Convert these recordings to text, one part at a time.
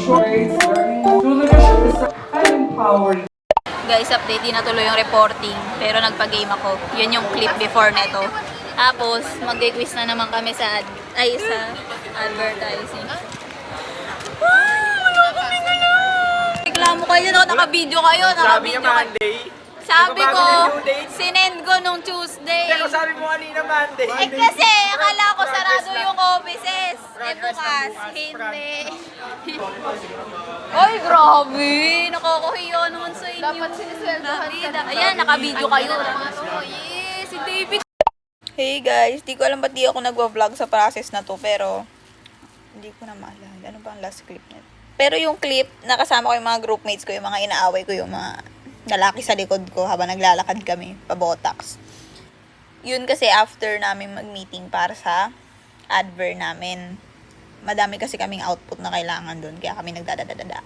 Guys, update, di natuloy yung reporting. Pero nagpa-game ako. Yun yung clip before neto. Tapos, mag-quiz na naman kami sa advertising. Reklamo kayo, no? Naka-video kayo. Sabi niya Monday. Sabi ko, sinend ko nung Tuesday. Pero sabi mo kanina Monday. Eh kasi, akala ko sarado yung offices. Eh bukas, hindi. Ay, grabe! Nakakahiya naman sa inyo. Dapat sinisweldohan ka. Ayan, naka-video kayo. Yes, si David. Hey guys, di ko alam ba't di ako nagwa-vlog sa process na to, pero hindi ko na maalala. Ano ba ang last clip nito? Pero yung clip, nakasama ko yung mga groupmates ko, yung mga inaaway ko, yung mga lalaki sa likod ko habang naglalakad kami pa-botox. Yun kasi after namin mag-meeting para sa advert namin. Madami kasi kaming output na kailangan doon, kaya kami nagdadadadada.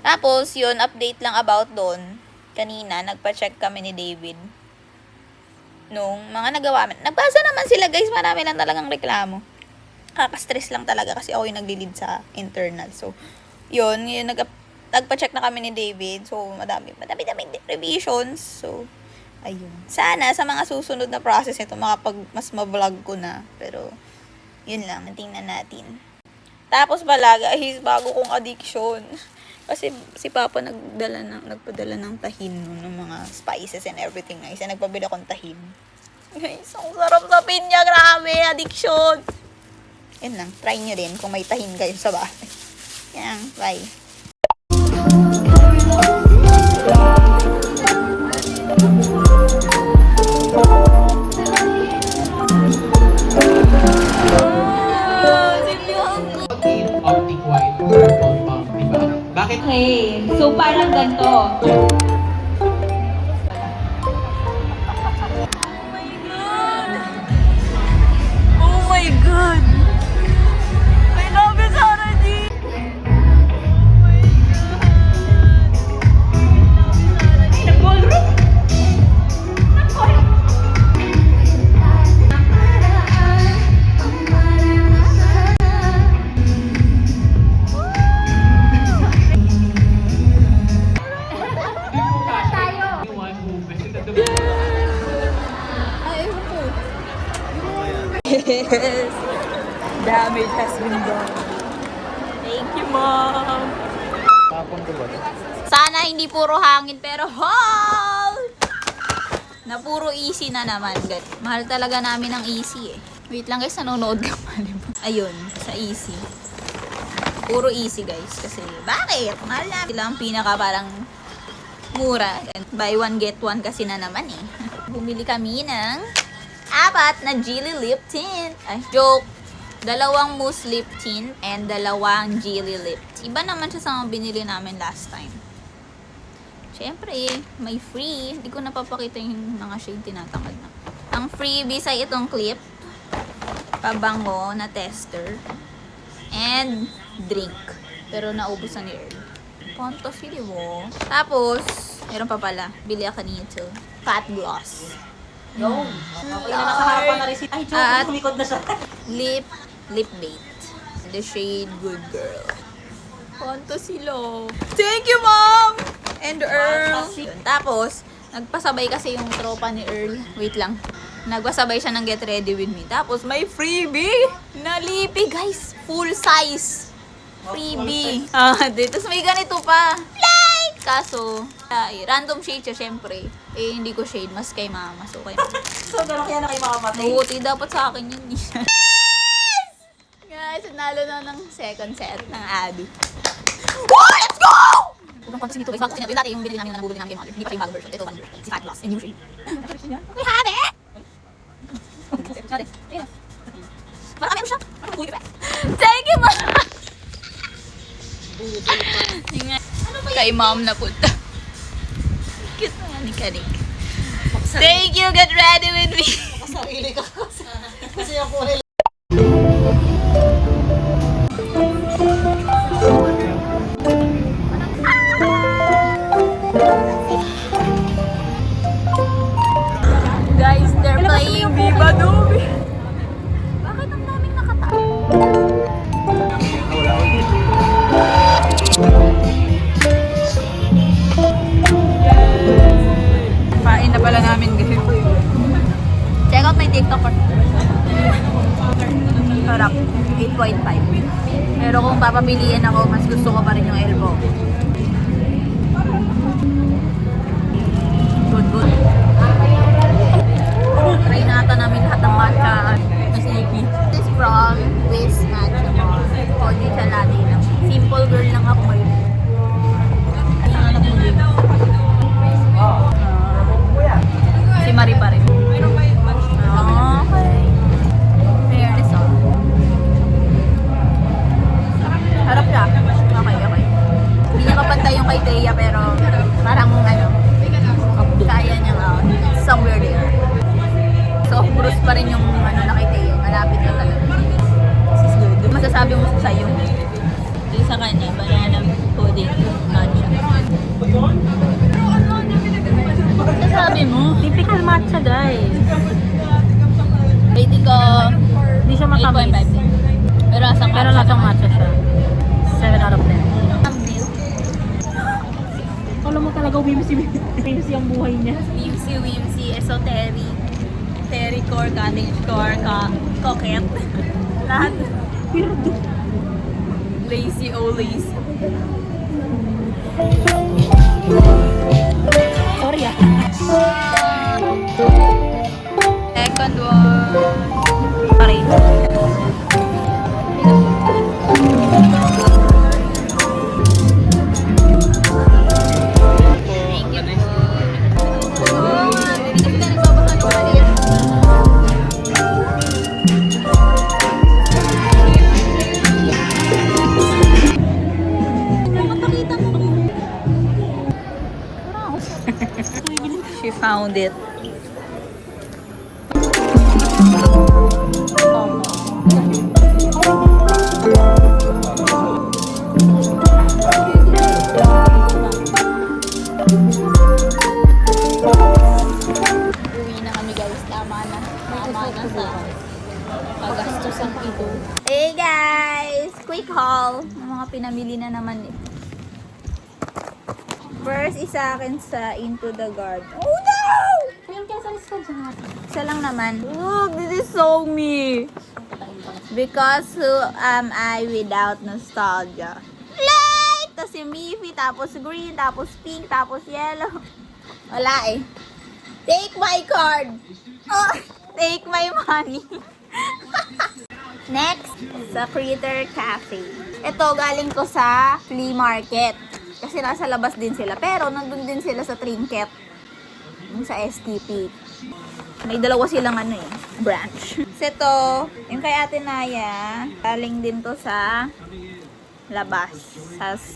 Tapos, yun, update lang about doon. Kanina, nagpa-check kami ni David nung mga nagawa. Nagbasa naman sila guys, marami lang talagang reklamo. Kaka-stress lang talaga kasi ako yung nagli-lead sa internal. So, yun nagpa-check na kami ni David. So, madami revisions. So, ayun. Sana sa mga susunod na process nito, mas ma-vlog ko na. Pero, yun lang. Tingnan natin. Tapos pala, guys, bago kong addiction. Kasi si Papa nagpadala ng tahin nun, ng mga spices and everything. Guys, nagpabila akong tahin. Guys, ang sarap sa pinya. Grabe, addiction. Yun lang. Try nyo din kung may tahin kayo sa bahay. Yan. Bye. Optic white, purple pump, diba? Bakit? Okay, so parang ganito. Oh my God! I love it, Sarah G! Nag-ballroom? Yes! Damage has been done. Thank you, Mom! Sana hindi puro hangin, pero haul! Na puro easy na naman. Mahal talaga namin ang easy eh. Wait lang guys, nanonood ka mali ba? Ayun, sa easy. Puro easy guys. Kasi, bakit? Mahal na. Sila ang pinaka parang mura. Buy one, get one kasi na naman eh. Bumili kami ng 4 na Geely Lip Tint. Ay, joke. 2 mousse lip tint and 2 Geely lip. Iba naman siya sa mga binili namin last time. Siyempre, may free. Hindi ko napapakita yung mga shade tinatangad na. Ang freebies ay itong clip, pabango na tester, and drink. Pero naubos na ni Earl. Fantasy, di ba? Tapos, meron pa pala. Bili ako nito. Fat gloss. Yo, ako na nasa harapan na rin si... Ay, joke, kumikod na siya. Lip bait. The shade Good Girl. Fantasy love. Thank you, Mom! And Earl. Tapos, nagpasabay kasi yung tropa ni Earl. Wait lang. Nagpasabay siya ng Get Ready With Me. Tapos, may freebie na lipi, guys. Full size. Freebie. Tapos may ganito pa. Like! Kaso, random shade siya, syempre. Eh, hindi ko shade. Mas kay Mama. So, kay Mama. So, gano'n kaya na kayo makamatay? Buti dapat sa akin yun. Guys, nalo na ng second set ng Adu. Oh, let's go! Kung pansin nito, guys, bago kasi natin yung binili namin na nabubili namin yung mother. Hindi pa yung bago version. Ito, one version. Si Fat Gloss. And new shade. We have it! Parang meron siya. Thank you, Mom! Kay Mom na punta. Cute naman ni Karik. Thank you, Get Ready With Me! Masarili ka kasi ako rin. Guys, they're playing Viva Dubi. Bakit ang daming nakatao? Sarap. 8.5. Pero kung papapiliin ako, mas gusto ko pa rin yung elbow. Good, good. Try na ata namin lahat ng matcha. Mas ipi. This is from Wiz Matcha Bar. Hindi siya latte lang. Simple girl lang ako ngayon. Si Marie pa rin. Okay. Fairness on. Harap siya. Okay, okay. Hindi niya kapantay yung kay Thea pero parang ano, kaya niya somewhere there. So, Bruce pa rin yung ano na kay Thea. Malapit na talaga. This is good. Masasabi mo sa'yo. Yung sa kanya, banana pudding. Matcha. Masasabi mo? Typical matcha, guys. Rating ko Hindi siya matamis. 8.5. Pero lasang Pero lasang matcha siya. 7 out of 10. Alam mo talaga, whimsy ang buhay niya. Whimsy, esoteric, terrycore, cottagecore, coquette. Lahat. Weirdo. Lazy, oh lazy. Sorry ah. Second one. Sorry. Thank you po. Oh, hindi kasi na nagbabasa ng mali. Mapakita mo. She found it. Uwi na kami guys. Tama na sa pagastusan ito. Hey guys! Quick haul. Ang mga pinamili na naman ito. First, isa akin sa Into the Garden. Oh no! Ayun, kaya sa list ko dyan. Isa lang naman. Look, this is so me. Because who am I without nostalgia? Light! Tapos yung Miffy, tapos green, tapos pink, tapos yellow. Wala eh. Take my card! Oh, take my money. Next, sa Critter Cafe. Ito, galing ko sa flea market. Kasi nasa labas din sila. Pero, nandun din sila sa Trinket. Yung sa STP. May dalawa silang ano eh, branch. Kasi ito, yung kay Ate Naya, galing din to sa labas.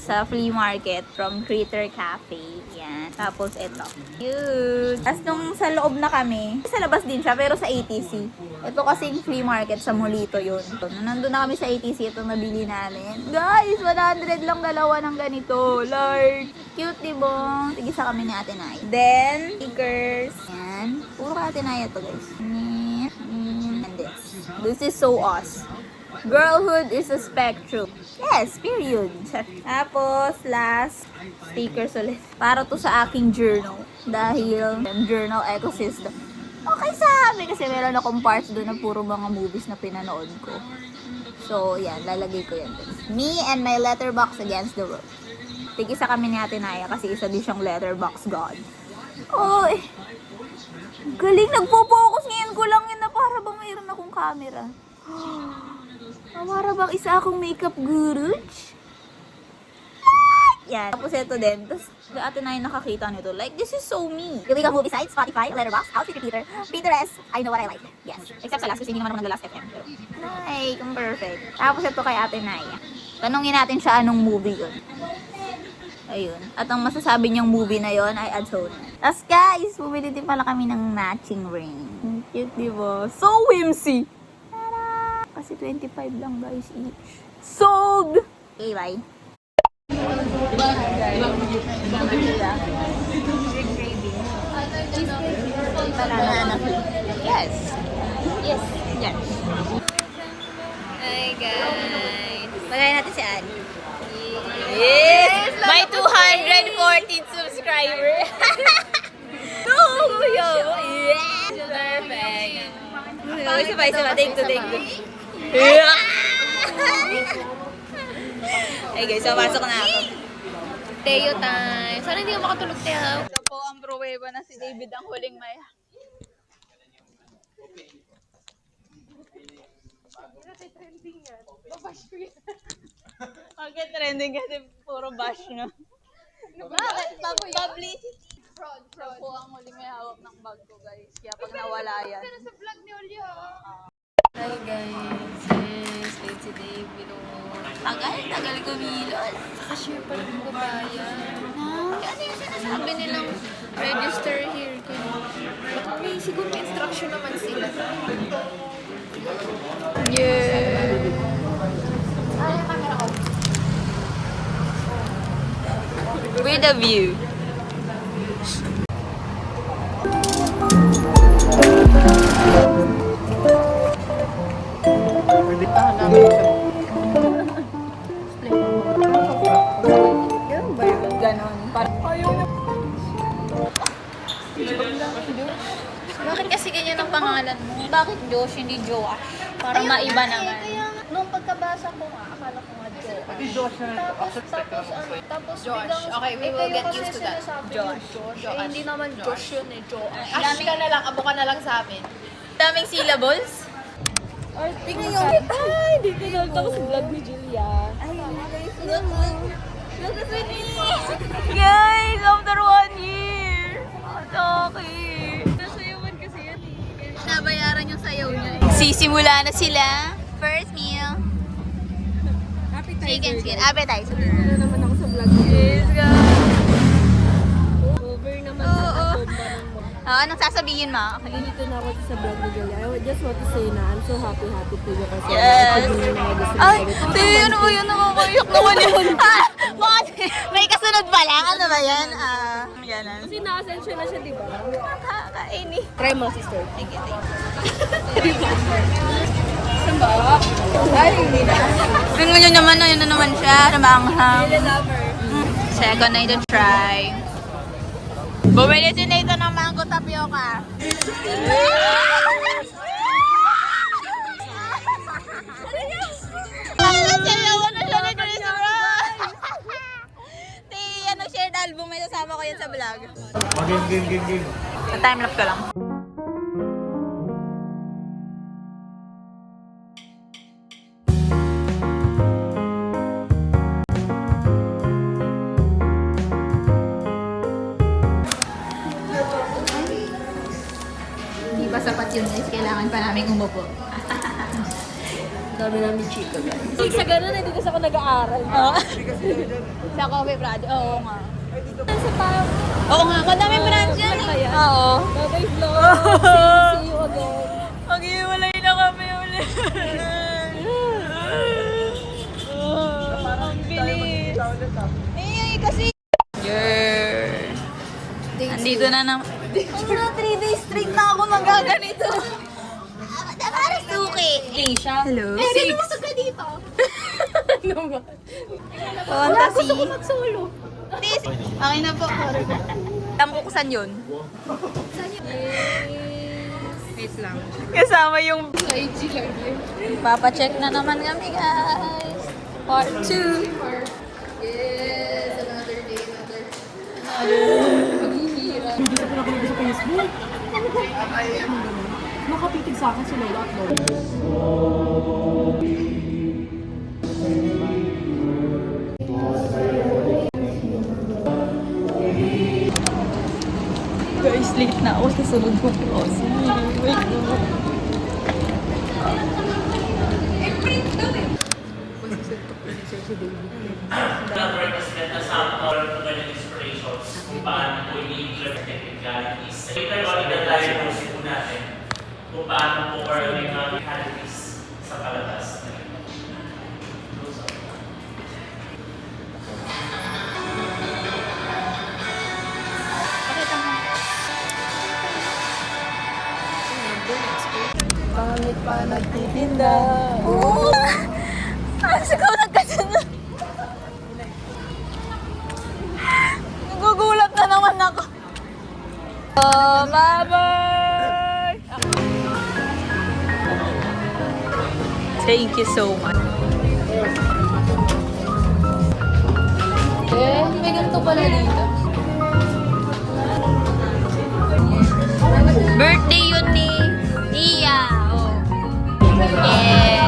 Sa flea market from Critter Cafe. Yan. Tapos ito. Cute. Tapos nung sa loob na kami, sa labas din siya, pero sa ATC. Ito kasing flea market sa Molito yun. Nung nandun na kami sa ATC, ito nabili namin. Guys, 100 lang dalawa ng ganito. Like, cute, diba? Tigisa kami ni Ate Naya. Then, stickers. Yan. Puro kay Ate Naya to, guys. And this. This is so us. Girlhood is a spectrum. Yes, period. Tapos, last, stickers ulit. Para to sa aking journal. Dahil, journal ecosystem. Okay sabi kasi meron akong parts doon na puro mga movies na pinanood ko. So, yan. Lalagay ko yan. Me and my letterbox against the world. Tig-isa kami ni Ate Naya kasi isa din siyang letterbox god. Oy! Galing, nagpo-focus ngayon ko lang yun na para bang mayroon akong camera. Para bang isa akong makeup guru? Yan. Tapos ito din. Tapos Ate Naya nakakita nito. Like, this is so me. Gawin ka movie sites, Spotify, Letterboxd, Outfit Repeater, Pinterest. I know what I like. Yes. Except sa last kasi hindi naman ako nag-last FM. Pero, like, I'm perfect. Tapos ito kay Ate Naya. Tanungin natin siya anong movie yun. Ayun. At ang masasabi niyang movie na yon ay Adhona. Tapos guys, bumili din pala kami ng matching ring. Cute, diba? So whimsy! Tara! Kasi 25 lang guys each. Sold! Okay, bye. Banana. Yes. Yes. Yes. Hi guys. Pagayin natin si Ann. Yes! May 214 subscriber. No! Yo! Yes! Perfect. Sabay. Take two. Hey guys, so pasok na ako. Teo time. Sana hindi ka makatulog, Teo. Ito po ang pruweba na si David ang huling maya. Bakit trending kasi puro bash, no? Bakit? Publicity. Fraud. Ito po ang huling may hawak ng bag ko, guys. Kaya pag nawala yan. Hi guys. Yes, late si David. Tagal kumilos. Kasi pa rin ko bayan. Ano yung sinasabi nilang register here? May siguro may instruction naman sila. Yeah. Ay, camera ko. With a view. Ganon. Bakit kasi ganyan ang pangalan mo? Bakit Josh, hindi Joash? Para maiba naman. Kaya nung pagkabasa ko nga, akala ko nga Josh. Tapos Josh. biglang, Okay, we will get used to that. Josh. Eh, hindi naman Josh yun eh, Josh. Ash ka na lang, abo ka na lang sa amin. Daming syllables. Tingnan nyo. Ay, hindi ko lang. Tapos vlog ni Julia. Guys, after 1 year. Okay. Nasayawan kasi yan eh. Nabayaran yung sayaw niya. Sisimula na sila. First meal. Chicken skin. Appetizer. Ano naman ako sa vlog ni Yes, guys. Over naman sa katomba ng mo. Anong sasabihin mo? Nalilito na ako sa vlog ni Julia. I just want to say na I'm so happy to you kasi. Yes. Ay, ano ba yun? Nakakayak naman yun. Bakit? May kasunod pa lang? Ano ba yan? Yan. Kasi naka-sensya na siya, di ba? Nakakaini. Try mo, sister. Thank you. Ay, hindi na. Tingnan nyo naman, yun na naman siya. Namanghang. Lover. Second na ito try. Bumili si Nathan ng mango tapioca. Sayawan na siya ni Chris Rock. Ano, shared album, may kasama ko yan sa vlog. Game. Sa timelapse ko lang. Hindi pa sapat yun guys. Kailangan pa namin umupo. Dami namin chika, guys. Sa ganun, hindi kasi ako nag-aaral. Sa Coffee Project. Oo nga. Sa parang, Oo nga, madami branch yan eh. Oo. bye-bye vlog. See you again. Mag-iwalay na kami ulit. Ang bilis. Eh, kasi... Nandito na naman. Ano, 3 days straight na ako magaganito. Para suki. Asia. Hello. Eh, sino masag ka dito? Ano ba? Fantasy. Gusto ko mag-solo. Okay na po. Tambuksan yun. Wait lang. Kasama yung... Sa IG lang yun. Papacheck na naman kami, guys. Part 2. Yes, another day, another. Maghihirap. Hindi ko pinakulit sa Facebook. Nakatitig sa akin si Lola at Lola. Guys, late na ako sa sunod kong crossing. Wait na. Represent na sample of the inspirations kung paano po i-implement technicalities. Later on, i-diagnose po natin kung paano po or may mga technicalities sa palabas. Pangit pa nagtitinda. Oo! Sigaw nagkasunod. Nagugulat na naman ako. Oh, bye-bye! Thank you so much. May ganito pala dito. Birthday yun ni Nia. Oh. Yeah.